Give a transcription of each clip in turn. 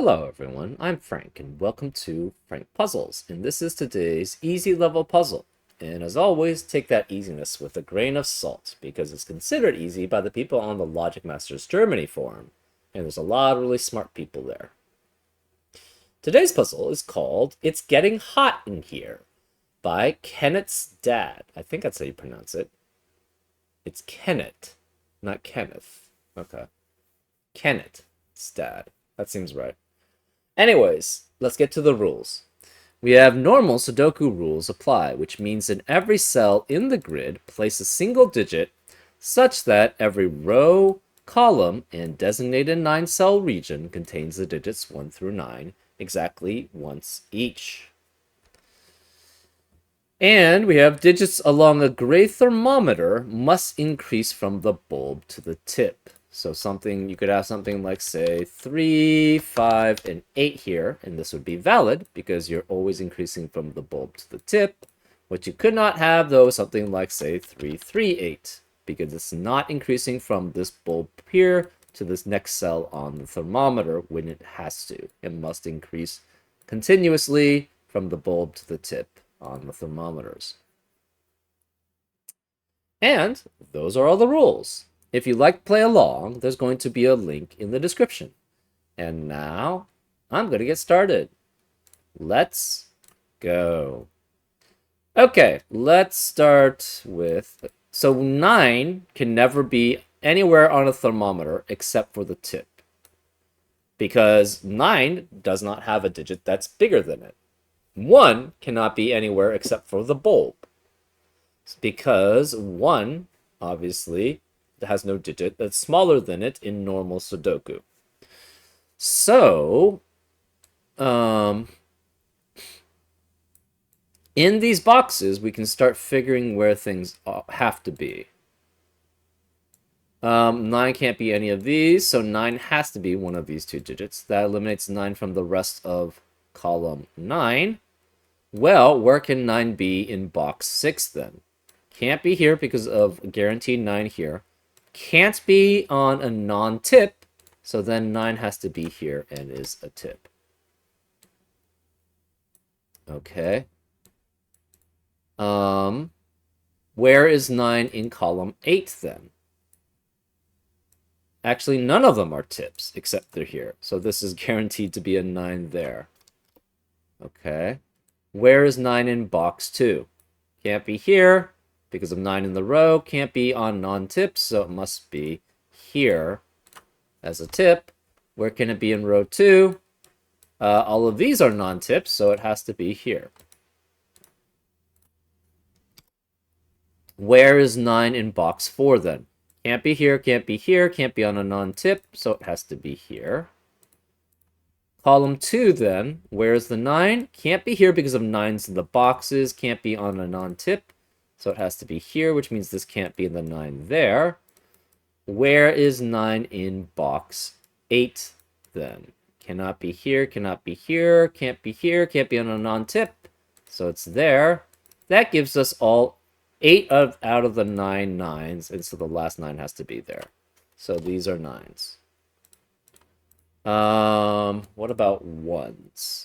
Hello everyone, I'm Frank and welcome to Frank Puzzles, and this is today's easy level puzzle. And as always, take that easiness with a grain of salt, because it's considered easy by the people on the Logic Masters Germany forum, and there's a lot of really smart people there. Today's puzzle is called It's Getting Hot in Here by Kenneth's Dad. I think that's how you pronounce it. It's Kenneth, not Kenneth. Okay. Kenneth's Dad. That seems right. Anyways, let's get to the rules. We have normal Sudoku rules apply, which means in every cell in the grid, place a single digit such that every row, column, and designated 9-cell region contains the digits 1 through 9 exactly once each. And we have digits along a gray thermometer must increase from the bulb to the tip. So you could have something like, say, 3, 5, and 8 here, and this would be valid because you're always increasing from the bulb to the tip. What you could not have, though, is something like, say, 3, 3, 8, because it's not increasing from this bulb here to this next cell on the thermometer when it has to. It must increase continuously from the bulb to the tip on the thermometers. And those are all the rules. If you'd like to play along, there's going to be a link in the description. And now, I'm going to get started. Let's go. Okay, let's start with... So 9 can never be anywhere on a thermometer except for the tip, because 9 does not have a digit that's bigger than it. 1 cannot be anywhere except for the bulb, because 1, obviously, has no digit that's smaller than it in normal Sudoku. So, in these boxes, we can start figuring where things have to be. 9 can't be any of these, so 9 has to be one of these two digits. That eliminates 9 from the rest of column 9. Well, where can 9 be in box 6 then? Can't be here because of guaranteed 9 here. Can't be on a non-tip, so then 9 has to be here and is a tip. Okay. Where is 9 in column 8 then? Actually, none of them are tips except they're here. So this is guaranteed to be a 9 there. Okay. Where is 9 in box 2? Can't be here because of 9 in the row. Can't be on non-tips, so it must be here as a tip. Where can it be in row 2? All of these are non-tips, so it has to be here. Where is 9 in box 4 then? Can't be here, can't be here, can't be on a non-tip, so it has to be here. Column 2 then, where's the 9? Can't be here because of 9s in the boxes, can't be on a non-tip, so it has to be here, which means this can't be in the 9 there. Where is 9 in box 8 then? Cannot be here, cannot be here, can't be here, can't be on a non-tip, so it's there. That gives us all 8 out of the 9 9s, and so the last 9 has to be there. So these are 9s. What about 1s?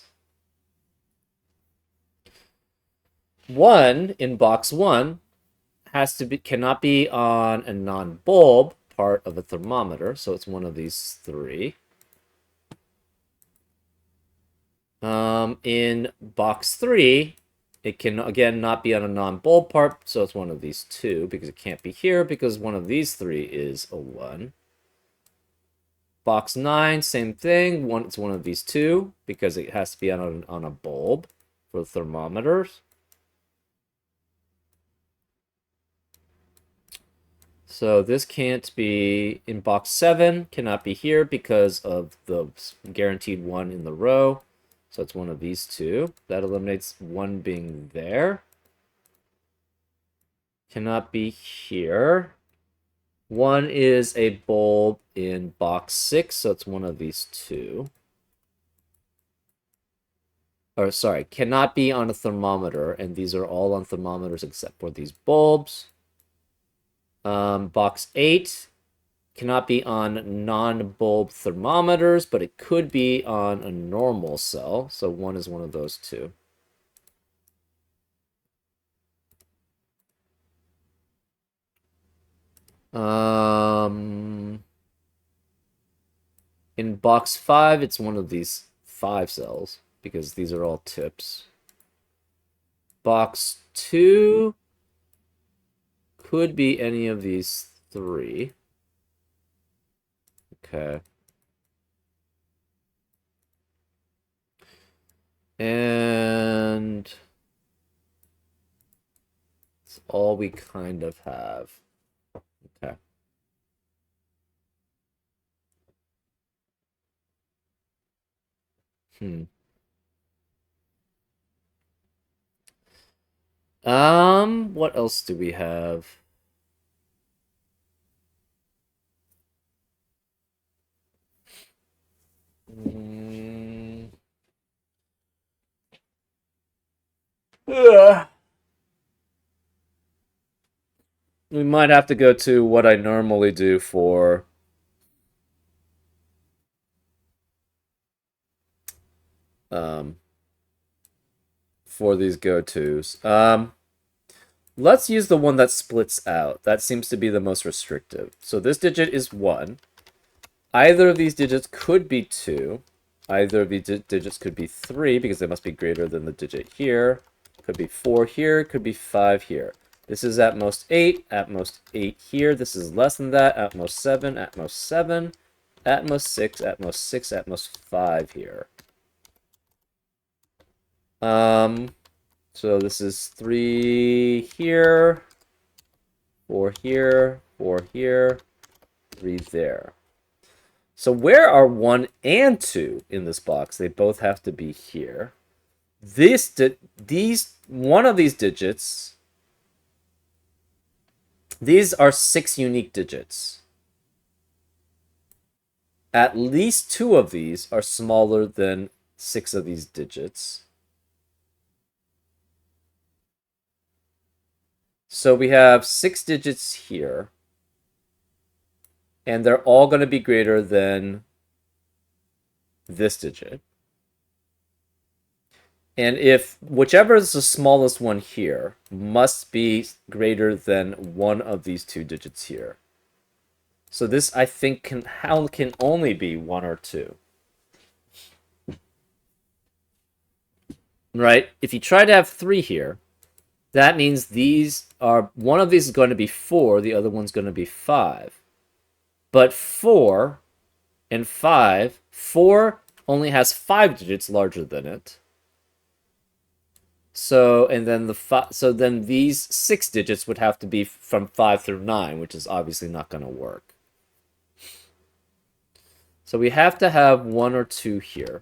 1 in box 1 cannot be on a non-bulb part of a thermometer, so it's one of these 3. In box 3, it can, again, not be on a non-bulb part, so it's one of these 2, because it can't be here, because one of these 3 is a 1. Box 9, same thing. It's one of these 2, because it has to be on a bulb for thermometers. So this can't be in box 7, cannot be here because of the guaranteed 1 in the row. So it's one of these 2. That eliminates 1 being there. Cannot be here. 1 is a bulb in box 6, so it's one of these 2. Or, sorry, cannot be on a thermometer, and these are all on thermometers except for these bulbs. Box 8 Cannot be on non-bulb thermometers, but it could be on a normal cell. So 1 is one of those two. In box 5, it's one of these 5 cells, because these are all tips. Box 2 could be any of these 3. Okay. And that's all we kind of have. Okay. What else do we have? We might have to go to what I normally do for these go-tos. Let's use the one that splits out. That seems to be the most restrictive. So this digit is 1. Either of these digits could be 2. Either of these digits could be 3, because they must be greater than the digit here. Could be 4 here, could be 5 here. This is at most 8 here. This is less than that, at most 7, at most 7, at most 6, at most 6, at most 5 here. So this is 3 here, 4 here, 4 here, 3 there. So where are 1 and 2 in this box? They both have to be here. One of these digits, these are 6 unique digits. At least 2 of these are smaller than 6 of these digits. So we have 6 digits here. And they're all going to be greater than this digit. And if whichever is the smallest one here must be greater than one of these 2 digits here. So this, I think, can only be 1 or 2. Right? If you try to have 3 here, that means one of these is going to be 4, the other one's going to be 5. But 4 and 5, 4 only has 5 digits larger than it. So, and then then these 6 digits would have to be from 5 through 9, which is obviously not going to work. So we have to have 1 or 2 here.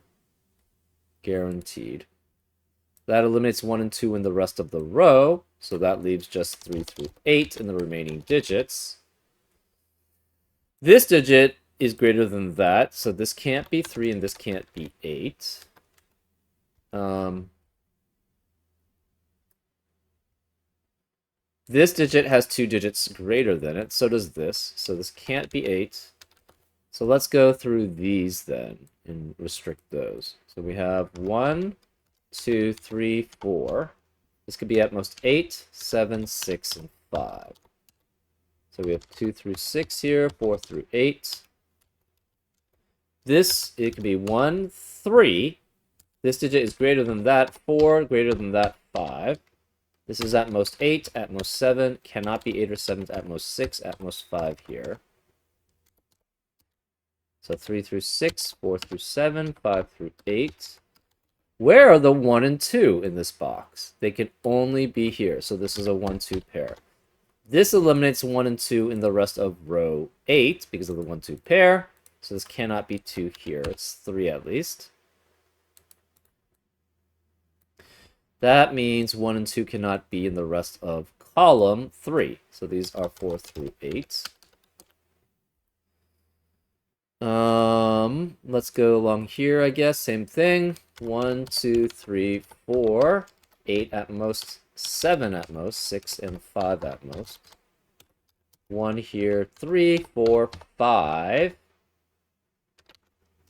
Guaranteed. That eliminates 1 and 2 in the rest of the row. So that leaves just 3 through 8 in the remaining digits. This digit is greater than that, so this can't be 3 and this can't be 8. This digit has 2 digits greater than it, so does this. So this can't be 8. So let's go through these then and restrict those. So we have 1, 2, 3, 4. This could be at most 8, 7, 6, and 5. So we have 2 through 6 here, 4 through 8. It could be 1, 3. This digit is greater than that, 4, greater than that, 5. This is at most 8, at most 7, cannot be 8 or 7, at most 6, at most 5 here. So 3 through 6, 4 through 7, 5 through 8. Where are the 1 and 2 in this box? They can only be here, so this is a 1-2 pair. This eliminates 1 and 2 in the rest of row 8 because of the 1-2 pair. So this cannot be 2 here. It's 3 at least. That means 1 and 2 cannot be in the rest of column 3. So these are 4 through 8. Let's go along here, I guess. Same thing. 1, 2, 3, 4. 8 at most. 7 at most. 6 and 5 at most. 1 here, 3, 4, 5,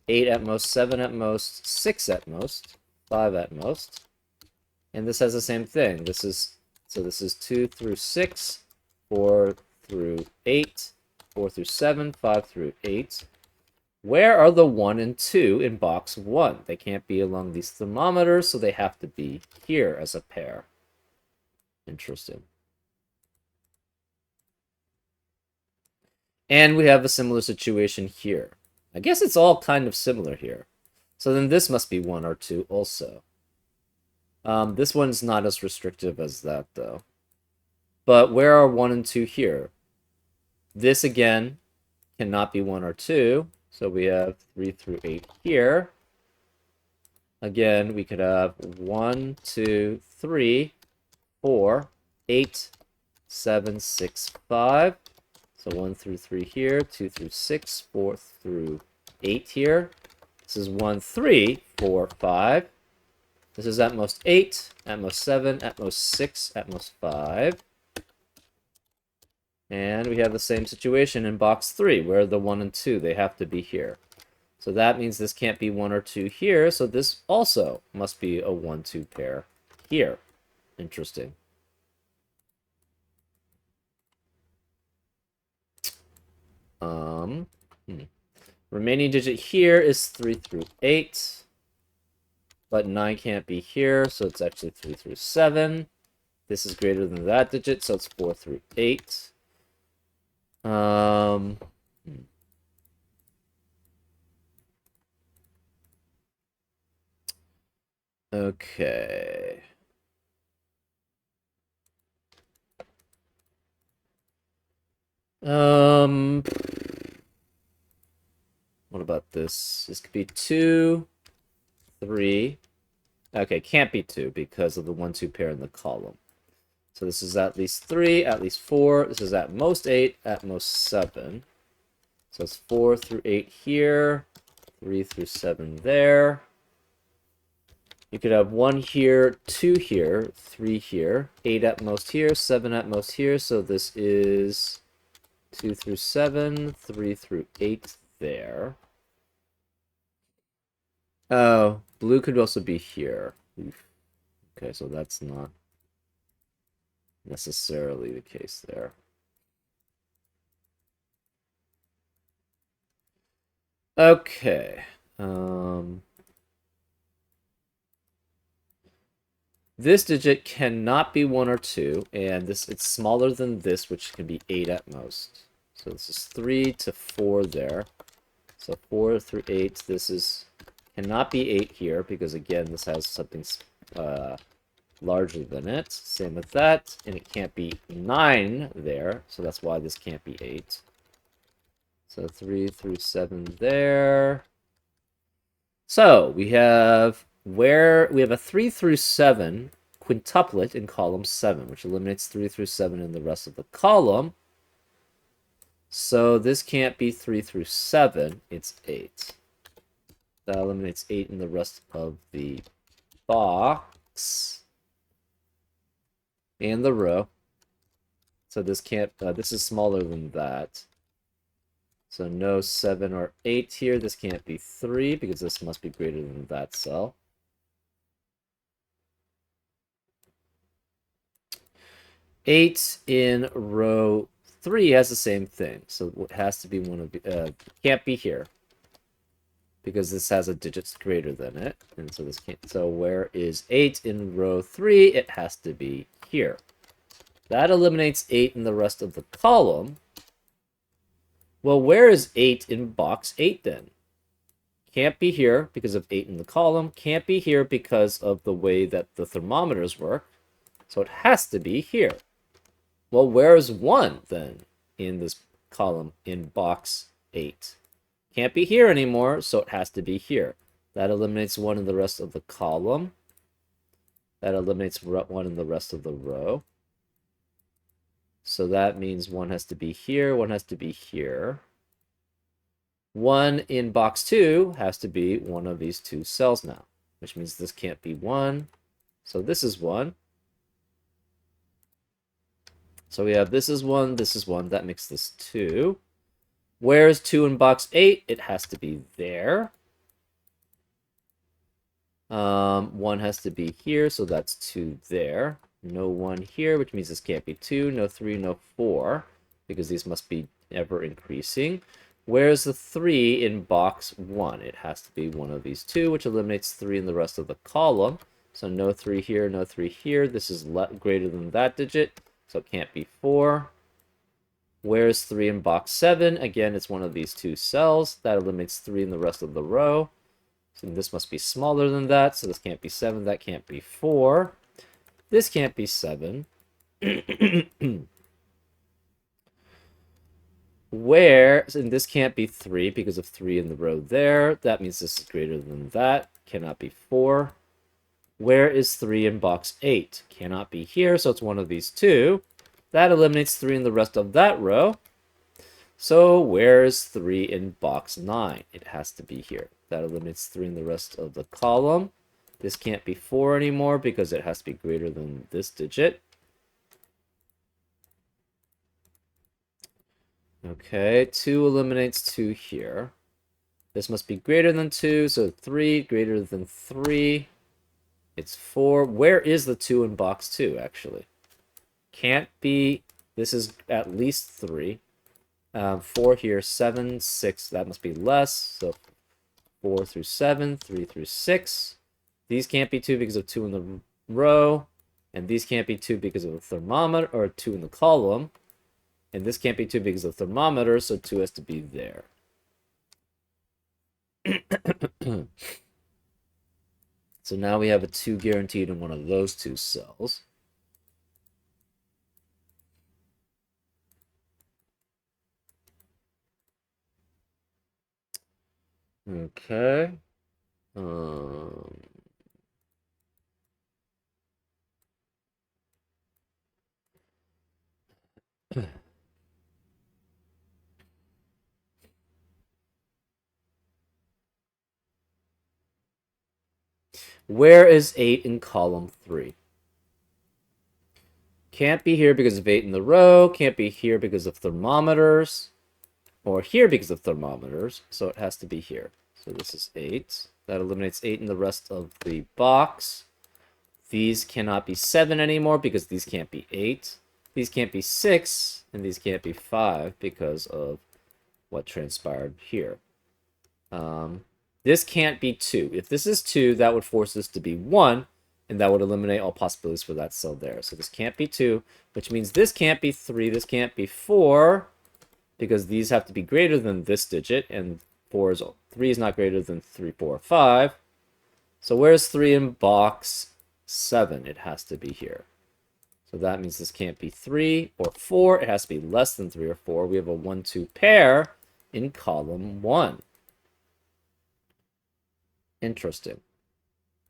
8 at most, 7 at most, 6 at most, 5 at most. And this has the same thing. This is 2 through 6, 4 through 8, 4 through 7, 5 through 8. Where are the 1 and 2 in box 1? They can't be along these thermometers, so they have to be here as a pair. Interesting. And we have a similar situation here. I guess it's all kind of similar here. So then this must be 1 or 2 also. This one's not as restrictive as that, though. But where are 1 and 2 here? This, again, cannot be 1 or 2. So we have 3 through 8 here. Again, we could have 1, 2, 3, 4, 8, 7, 6, 5. So 1 through 3 here, 2 through 6, 4 through 8 here. This is 1, 3, 4, 5. This is at most 8, at most 7, at most 6, at most 5. And we have the same situation in box 3, where the 1 and 2, they have to be here. So that means this can't be 1 or 2 here, so this also must be a 1, 2 pair here. Interesting. Remaining digit here is 3 through 8. But 9 can't be here, so it's actually 3 through 7. This is greater than that digit, so it's 4 through 8. Okay. What about this? This could be 2, 3. Okay, can't be 2 because of the 1, 2 pair in the column. So this is at least 3, at least 4. This is at most 8, at most 7. So it's 4 through 8 here, 3 through 7 there. You could have 1 here, 2 here, 3 here, 8 at most here, 7 at most here. So this is 2 through 7, 3 through 8 there. Oh, blue could also be here. Oof. Okay, so that's not necessarily the case there. Okay. This digit cannot be 1 or 2, and it's smaller than this, which can be 8 at most. So this is 3 to 4 there. So 4 through 8, this cannot be 8 here, because again, this has something larger than it. Same with that, and it can't be 9 there, so that's why this can't be 8. So 3 through 7 there. So we have a 3 through 7 quintuplet in column 7, which eliminates 3 through 7 in the rest of the column. So this can't be 3 through 7, it's 8. That eliminates 8 in the rest of the box and the row. So this can't, this is smaller than that. So no 7 or 8 here. This can't be 3 because this must be greater than that cell. Eight in row 3 has the same thing. So it has to be one of can't be here because this has a digit greater than it. And so this can't. So where is 8 in row 3? It has to be here. That eliminates 8 in the rest of the column. Well, where is 8 in box 8 then? Can't be here because of 8 in the column. Can't be here because of the way that the thermometers work. So it has to be here. Well, where is 1 then in this column in box 8? Can't be here anymore, so it has to be here. That eliminates 1 in the rest of the column. That eliminates 1 in the rest of the row. So that means 1 has to be here, 1 has to be here. 1 in box 2 has to be one of these 2 cells now, which means this can't be 1. So this is 1. So we have this is 1, that makes this 2. Where's 2 in box 8? It has to be there. 1 has to be here, so that's 2 there. No 1 here, which means this can't be 2. No 3, no 4, because these must be ever increasing. Where's the 3 in box 1? It has to be one of these two, which eliminates 3 in the rest of the column. So no 3 here, no 3 here. This is greater than that digit, so it can't be 4. Where's 3 in box 7? Again, it's one of these two cells. That eliminates 3 in the rest of the row. So this must be smaller than that, so this can't be 7, that can't be 4. This can't be 7. Where, and this can't be 3 because of 3 in the row there. That means this is greater than that. Cannot be 4. Where is 3 in box 8? Cannot be here, so it's one of these two. That eliminates 3 in the rest of that row. So where is 3 in box 9? It has to be here. That eliminates 3 in the rest of the column. This can't be 4 anymore because it has to be greater than this digit. Okay, 2 eliminates 2 here. This must be greater than 2, so 3 greater than 3. It's 4. Where is the 2 in box 2, actually? Can't be. This is at least 3. 4 here, 7, 6. That must be less. So 4 through 7, 3 through 6. These can't be 2 because of 2 in the row. And these can't be 2 because of the thermometer, or 2 in the column. And this can't be 2 because of the thermometer, so 2 has to be there. So now we have a 2 guaranteed in one of those two cells. Okay. Where is 8 in column 3? Can't be here because of 8 in the row. Can't be here because of thermometers. Or here because of thermometers. So it has to be here. So this is 8. That eliminates 8 in the rest of the box. These cannot be 7 anymore because these can't be 8. These can't be 6. And these can't be 5 because of what transpired here. This can't be 2. If this is 2, that would force this to be 1, and that would eliminate all possibilities for that cell there. So this can't be 2, which means this can't be 3, this can't be 4, because these have to be greater than this digit, and 3 is not greater than 3, 4, 5. So where's 3 in box 7? It has to be here. So that means this can't be 3 or 4. It has to be less than 3 or 4. We have a 1-2 pair in column 1. Interesting.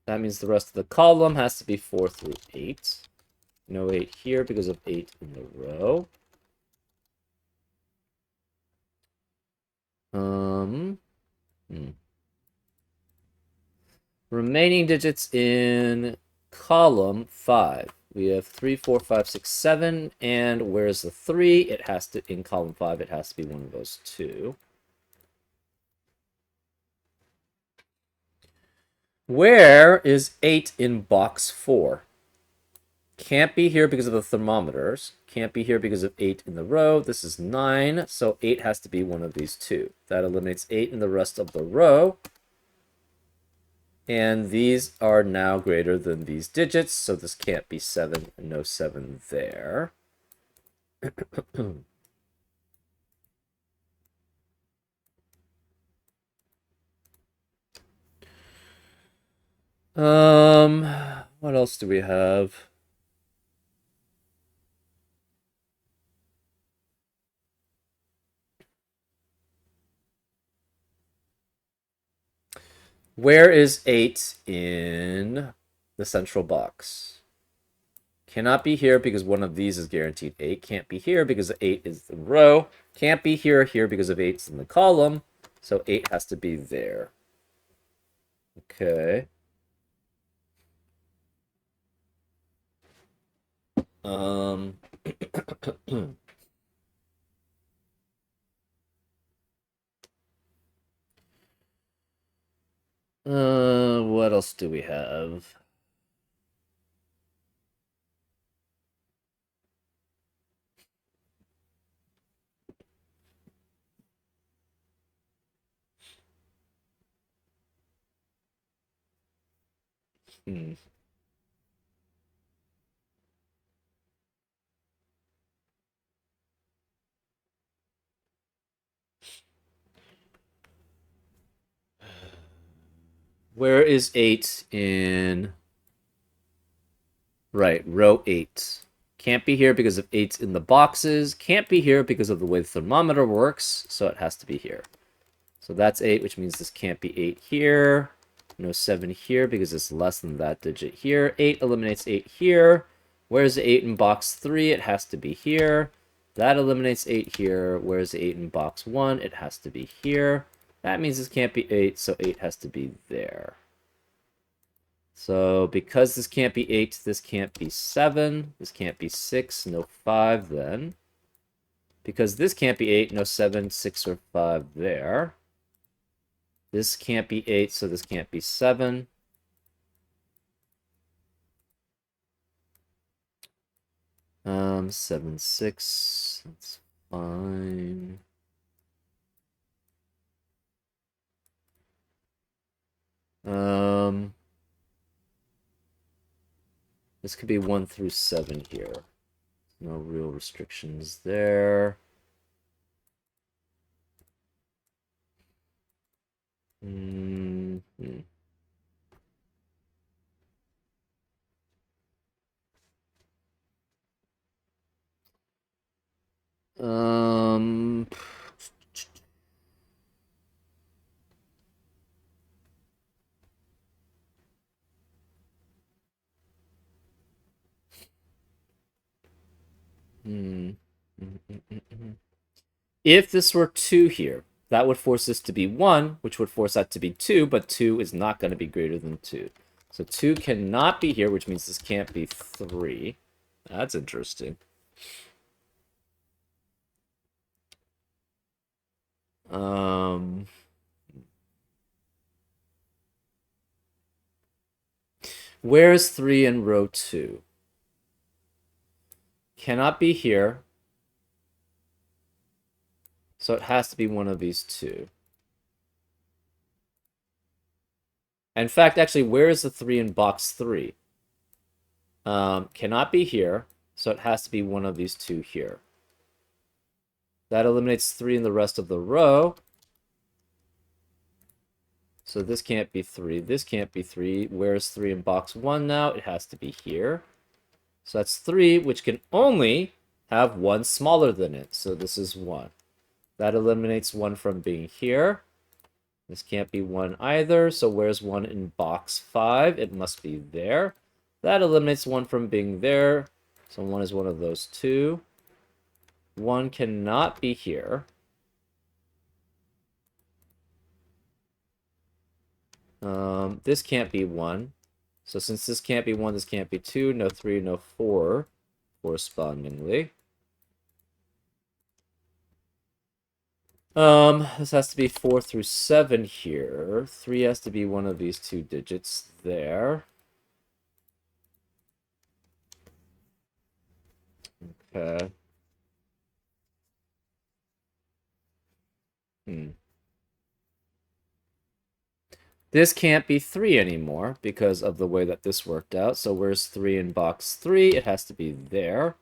That means the rest of the column has to be 4 through 8. No 8 here because of 8 in the row. Remaining digits in column 5. We have 3, 4, 5, 6, 7. And where's the 3? It has to, in column 5, it has to be one of those two. Where is 8 in box 4? Can't be here because of the thermometers. Can't be here because of 8 in the row. This is 9, so 8 has to be one of these two. That eliminates 8 in the rest of the row. And these are now greater than these digits, so this can't be 7, and no 7 there. What else do we have? Where is 8 in the central box? Cannot be here because one of these is guaranteed 8. Can't be here because 8 is the row. Can't be here because of 8's in the column. So 8 has to be there. Okay. What else do we have? Hmm. Where is 8 in... Right, row 8. Can't be here because of 8's in the boxes. Can't be here because of the way the thermometer works, so it has to be here. So that's 8, which means this can't be 8 here. No 7 here because it's less than that digit here. 8 eliminates 8 here. Where's the 8 in box 3? It has to be here. That eliminates 8 here. Where's the 8 in box 1? It has to be here. That means this can't be 8, so 8 has to be there. So because this can't be 8, this can't be 7. This can't be 6, no 5 then. Because this can't be 8, no 7, 6, or 5 there. This can't be 8, so this can't be 7. Seven, 6. That's fine. This could be 1 through 7 here. No real restrictions there. Mm-hmm. Um, hmm. If this were 2 here, that would force this to be 1, which would force that to be 2, but 2 is not going to be greater than 2. So 2 cannot be here, which means this can't be 3. That's interesting. Where's 3 in row 2? Cannot be here. So it has to be one of these two. In fact, actually, where is the 3 in box 3? Cannot be here. So it has to be one of these two here. That eliminates 3 in the rest of the row. So this can't be 3. This can't be 3. Where's 3 in box 1 now? It has to be here. So that's 3, which can only have 1 smaller than it. So this is 1. That eliminates 1 from being here. This can't be 1 either. So where's 1 in box 5? It must be there. That eliminates 1 from being there. So 1 is one of those two. 1 cannot be here. This can't be 1. So since this can't be 1, this can't be 2. No 3, no 4, correspondingly. This has to be 4 through 7 here. 3 has to be one of these two digits there. Okay. This can't be 3 anymore because of the way that this worked out. So where's 3 in box 3? It has to be there.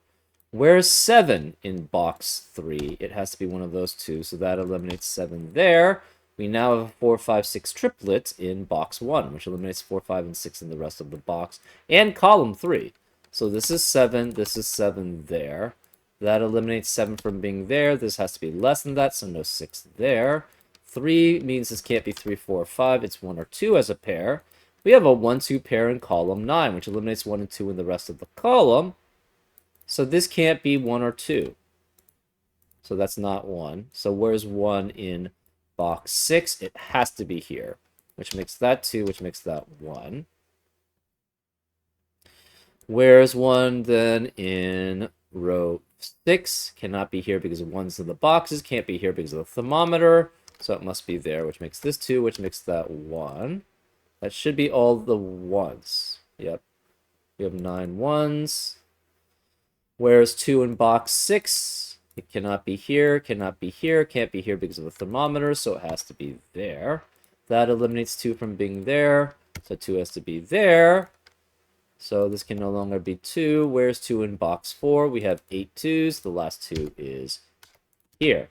Where's 7 in box 3? It has to be one of those two. So that eliminates 7 there. We now have a 4, 5, 6 triplet in box 1, which eliminates 4, 5, and 6 in the rest of the box. And column 3. So this is 7. This is 7 there. That eliminates 7 from being there. This has to be less than that, so no 6 there. 3 means this can't be 3, 4, 5. It's 1 or 2 as a pair. We have a 1, 2 pair in column 9, which eliminates 1 and 2 in the rest of the column. So this can't be 1 or 2. So that's not 1. So where's 1 in box 6? It has to be here, which makes that 2, which makes that 1. Where's 1 then in row 6 cannot be here because 1's in the boxes, can't be here because of the thermometer, so it must be there, which makes this 2, which makes that 1. That should be all the 1s. Yep. We have 9 1s. Where's 2 in box 6? It cannot be here, cannot be here, can't be here because of the thermometer, so it has to be there. That eliminates 2 from being there, so 2 has to be there. So this can no longer be 2. Where's 2 in box 4? We have 8 2s. The last 2 is here.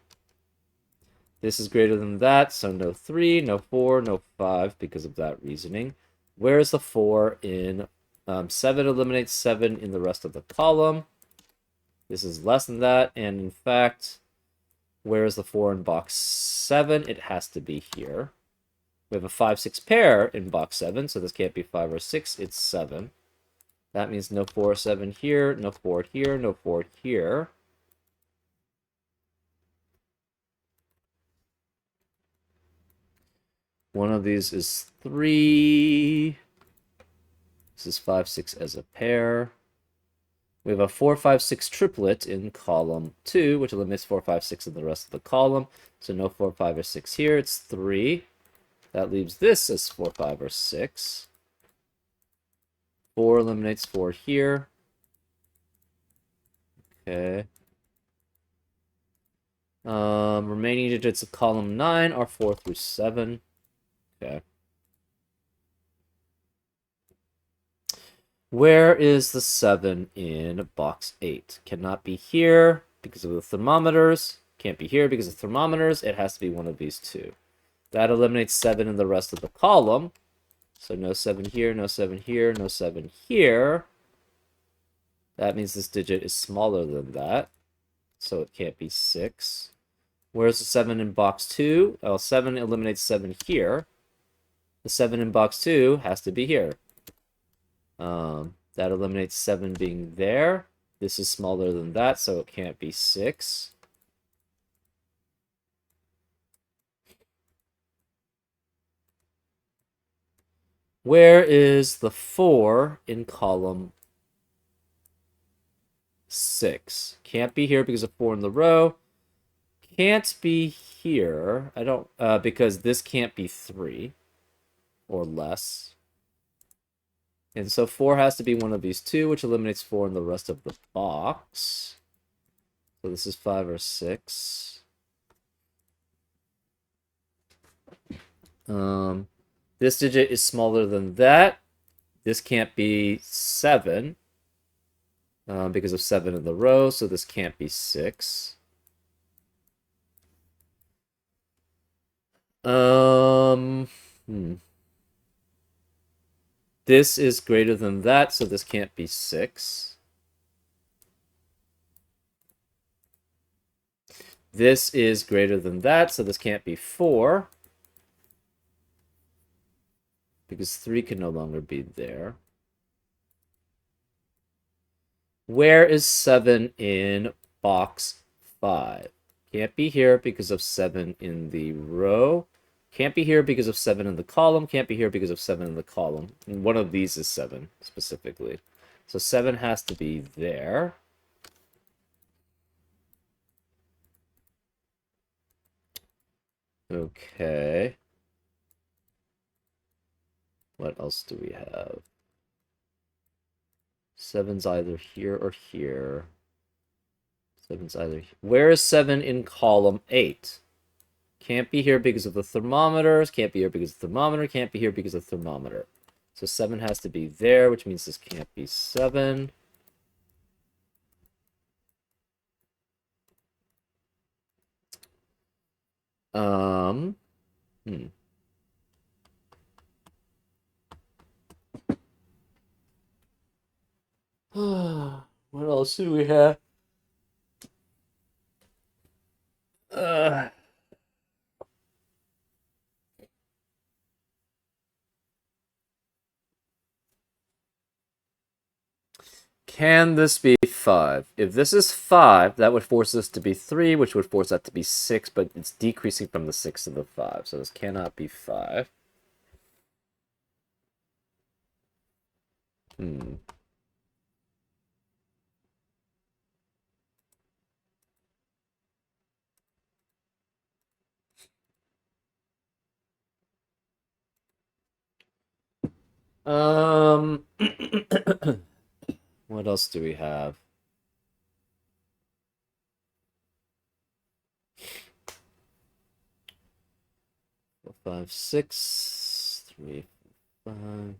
This is greater than that, so no 3, no 4, no 5 because of that reasoning. Where's the 4 in 7? Eliminates 7 in the rest of the column. This is less than that, and in fact, where is the 4 in box 7? It has to be here. We have a 5 6 pair in box 7, so this can't be 5 or 6, it's 7. That means no 4 7 here, no 4 here, no 4 here. One of these is 3. This is 5 6 as a pair. We have a 4 5 6 triplet in column 2, which eliminates 4 5 6 in the rest of the column. So no 4 5 or 6 here, it's 3. That leaves this as 4 5 or 6. 4 eliminates 4 here. Okay. Remaining digits of column 9 are 4 through 7. Okay. Where is the 7 in box 8? Cannot be here because of the thermometers. Can't be here because of thermometers. It has to be one of these two. That eliminates 7 in the rest of the column. So no 7 here, no 7 here, no 7 here. That means this digit is smaller than that. So it can't be 6. Where's the 7 in box 2? Well, 7 eliminates 7 here. The 7 in box 2 has to be here. That eliminates 7 being there. This is smaller than that, so it can't be 6. Where is the 4 in column 6? Can't be here because of 4 in the row. Can't be here. I don't, because this can't be 3 or less. And so 4 has to be one of these two, which eliminates 4 in the rest of the box. So this is 5 or 6. This digit is smaller than that. This can't be 7 because of 7 in the row, so this can't be 6. This is greater than that, so this can't be 6. This is greater than that, so this can't be 4. Because 3 can no longer be there. Where is 7 in box 5? Can't be here because of 7 in the row. Can't be here because of 7 in the column. Can't be here because of 7 in the column. And one of these is 7, specifically. So 7 has to be there. Okay. What else do we have? 7's either here or here. 7's either... Where is 7 in column 8? Can't be here because of the thermometers. Can't be here because of the thermometer. Can't be here because of the thermometer. So 7 has to be there, which means this can't be 7. What else do we have? Can this be 5? If this is 5, that would force this to be 3, which would force that to be 6, but it's decreasing from the 6 to the 5, so this cannot be 5. Um, what else do we have? Four, five, six, three, five.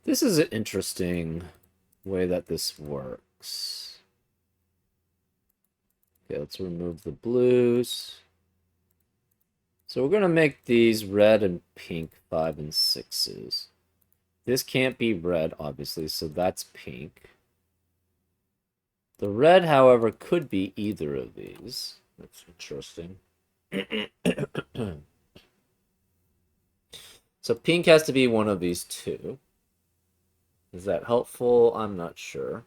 This is an interesting way that this works. Okay, let's remove the blues. So we're going to make these red and pink 5 and 6s. This can't be red, obviously, so that's pink. The red, however, could be either of these. That's interesting. So pink has to be one of these two. Is that helpful? I'm not sure.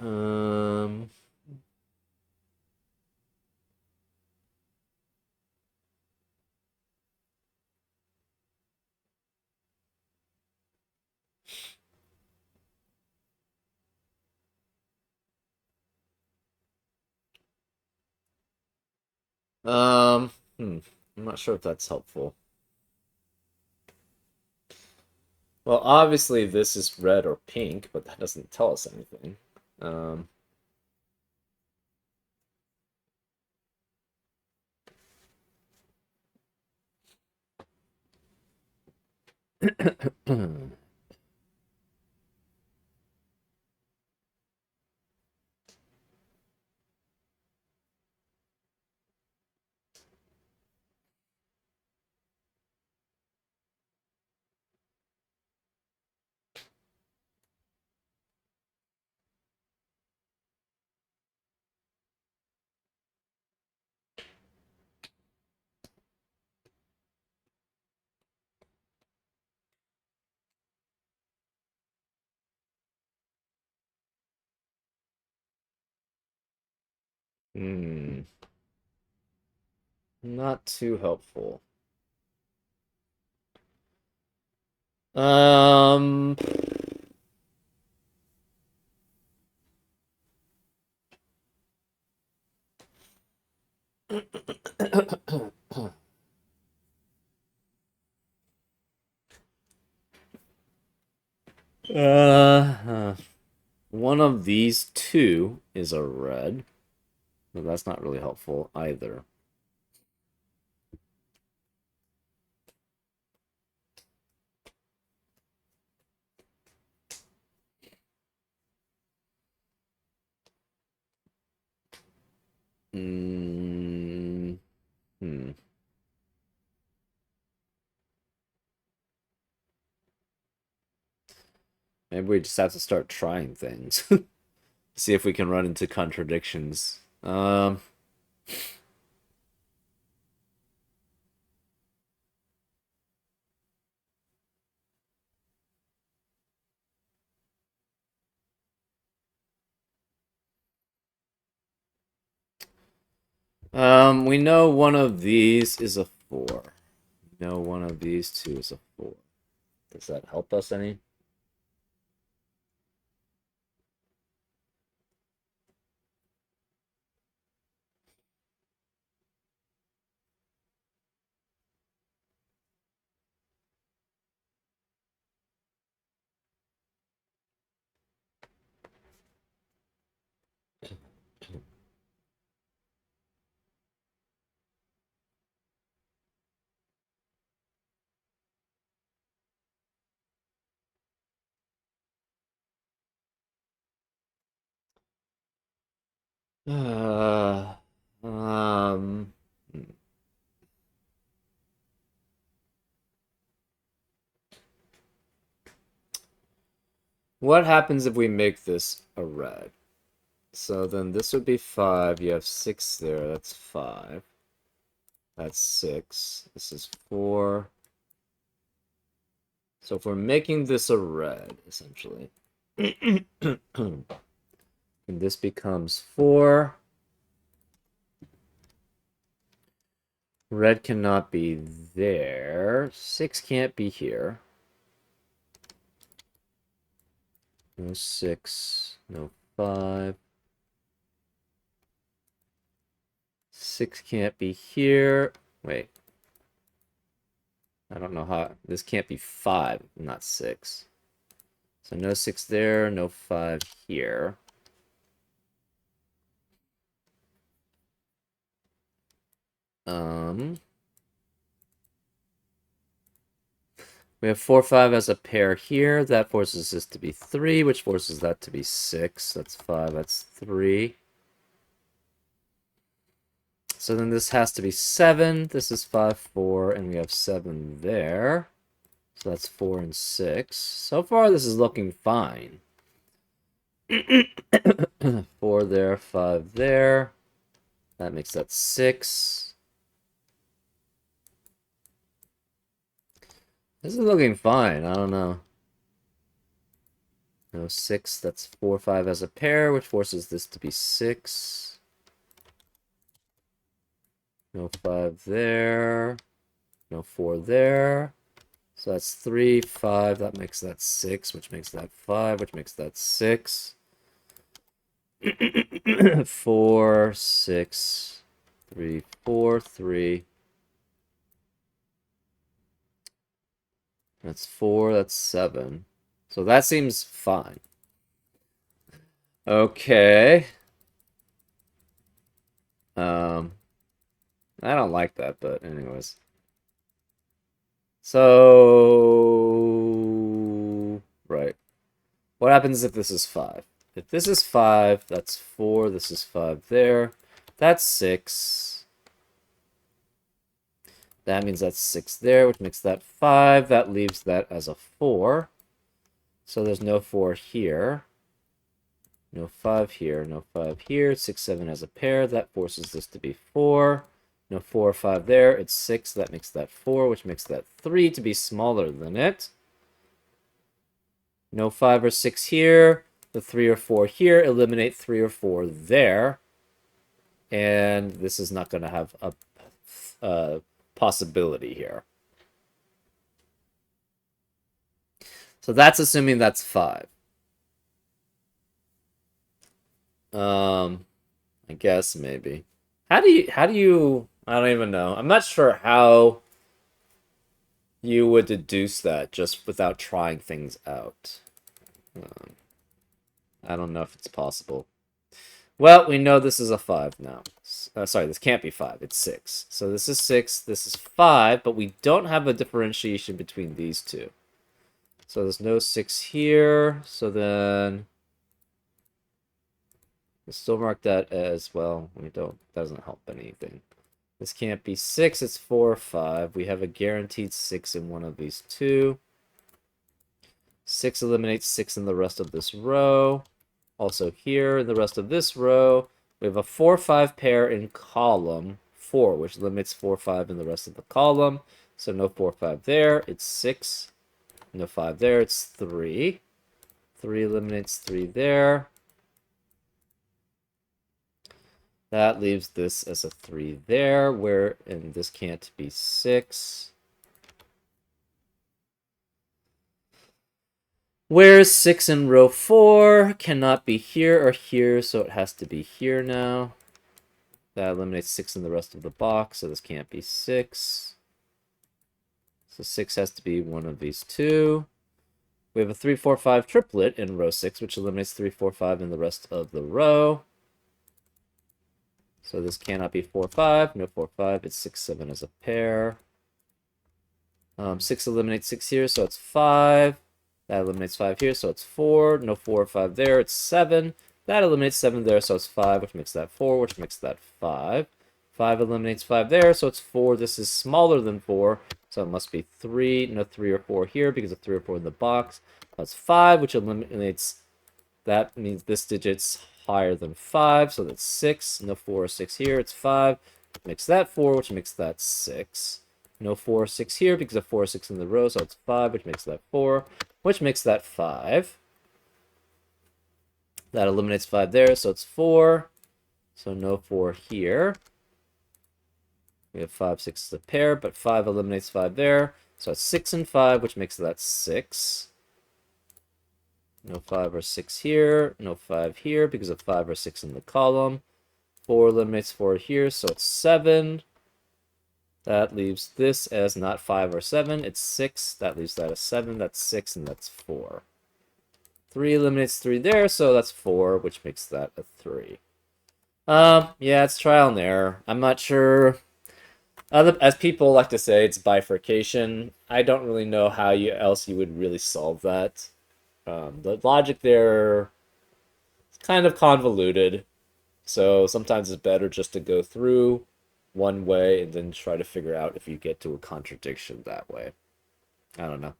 Um... Um, I'm not sure if that's helpful. Well, obviously this is red or pink, but that doesn't tell us anything. Um, hmm, not too helpful. Um, one of these two is a red, but that's not really helpful either. Mm, hmm. Maybe we just have to start trying things. See if we can run into contradictions. We know one of these is a 4. We know one of these two is a 4. Does that help us any? Uh, um, what happens if we make this a red? So then this would be 5. You have 6 there. That's 5. That's 6. This is 4. So if we're making this a red, essentially, and this becomes 4. Red cannot be there. 6 can't be here. No 6, no 5. 6 can't be here. Wait. I don't know how. This can't be 5, not 6. So no 6 there, no 5 here. We have 4, 5 as a pair here. That forces this to be 3, which forces that to be 6. That's 5, that's 3. So then this has to be 7. This is 5, 4, and we have 7 there. So that's 4 and 6. So far, this is looking fine. 4 there, 5 there. That makes that 6. This is looking fine. I don't know. No 6. That's 4, 5 as a pair, which forces this to be 6. No 5 there. No 4 there. So that's 3, 5. That makes that 6, which makes that 5, which makes that 6. 4, 6, 3, 4, 3. That's 4, that's 7. So that seems fine. Okay. I don't like that, but anyways. So, right. What happens if this is 5? If this is 5, that's 4, this is 5 there. That's 6. That means that's 6 there, which makes that 5. That leaves that as a 4. So there's no 4 here. No 5 here, no 5 here. 6, 7 as a pair. That forces this to be 4. No 4 or 5 there. It's 6. That makes that 4, which makes that 3 to be smaller than it. No 5 or 6 here. The 3 or 4 here. Eliminate 3 or 4 there. And this is not going to have a possibility here. So that's assuming that's 5. I guess maybe. How do you I don't even know. I'm not sure how you would deduce that just without trying things out. I don't know if it's possible. Well, we know this is a 5 now. Sorry, this can't be 5. It's 6. So this is 6, this is 5, but we don't have a differentiation between these two. So there's no 6 here. So then we'll still mark that as, well, we don't, doesn't help anything. This can't be 6, it's 4 or 5. We have a guaranteed 6 in one of these two. 6 eliminates 6 in the rest of this row. Also here in the rest of this row, we have a 4, 5 pair in column 4, which limits 4, 5 in the rest of the column. So no 4, 5 there, it's 6. No 5 there, it's 3. 3 eliminates 3 there. That leaves this as a 3 there, and this can't be 6. Where's 6 in row 4? Cannot be here or here, so it has to be here now. That eliminates 6 in the rest of the box, so this can't be 6. So 6 has to be one of these two. We have a 3, 4, 5 triplet in row 6, which eliminates 3, 4, 5 in the rest of the row. So this cannot be 4, 5. No 4, 5. It's 6, 7 as a pair. 6 eliminates 6 here, so it's 5. That eliminates 5 here, so it's 4. No 4 or 5 there, it's 7. That eliminates 7 there, so it's 5, which makes that 4, which makes that 5. 5 eliminates 5 there, so it's 4. This is smaller than 4, so it must be 3. No 3 or 4 here because of 3 or 4 in the box. That's 5, which eliminates... That means this digit's higher than 5, so that's 6. No 4 or 6 here, it's 5. Makes that 4, which makes that 6. No 4 or 6 here because of 4 or 6 in the row, so it's 5, which makes that 4, which makes that 5. That eliminates 5 there, so it's 4. So no 4 here. We have 5, 6 as a pair, but 5 eliminates 5 there. So it's 6 and 5, which makes that 6. No 5 or 6 here. No 5 here because of 5 or 6 in the column. 4 eliminates 4 here, so it's 7. That leaves this as not 5 or 7. It's 6. That leaves that as 7. That's 6, and that's 4. 3 eliminates 3 there, so that's 4, which makes that a 3. Yeah, it's trial and error. I'm not sure. As people like to say, it's bifurcation. I don't really know how else you would really solve that. The logic there is kind of convoluted, so sometimes it's better just to go through one way and then try to figure out if you get to a contradiction that way. I don't know.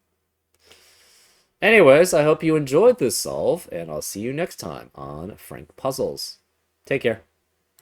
Anyways, I hope you enjoyed this solve, and I'll see you next time on Frank Puzzles. Take care.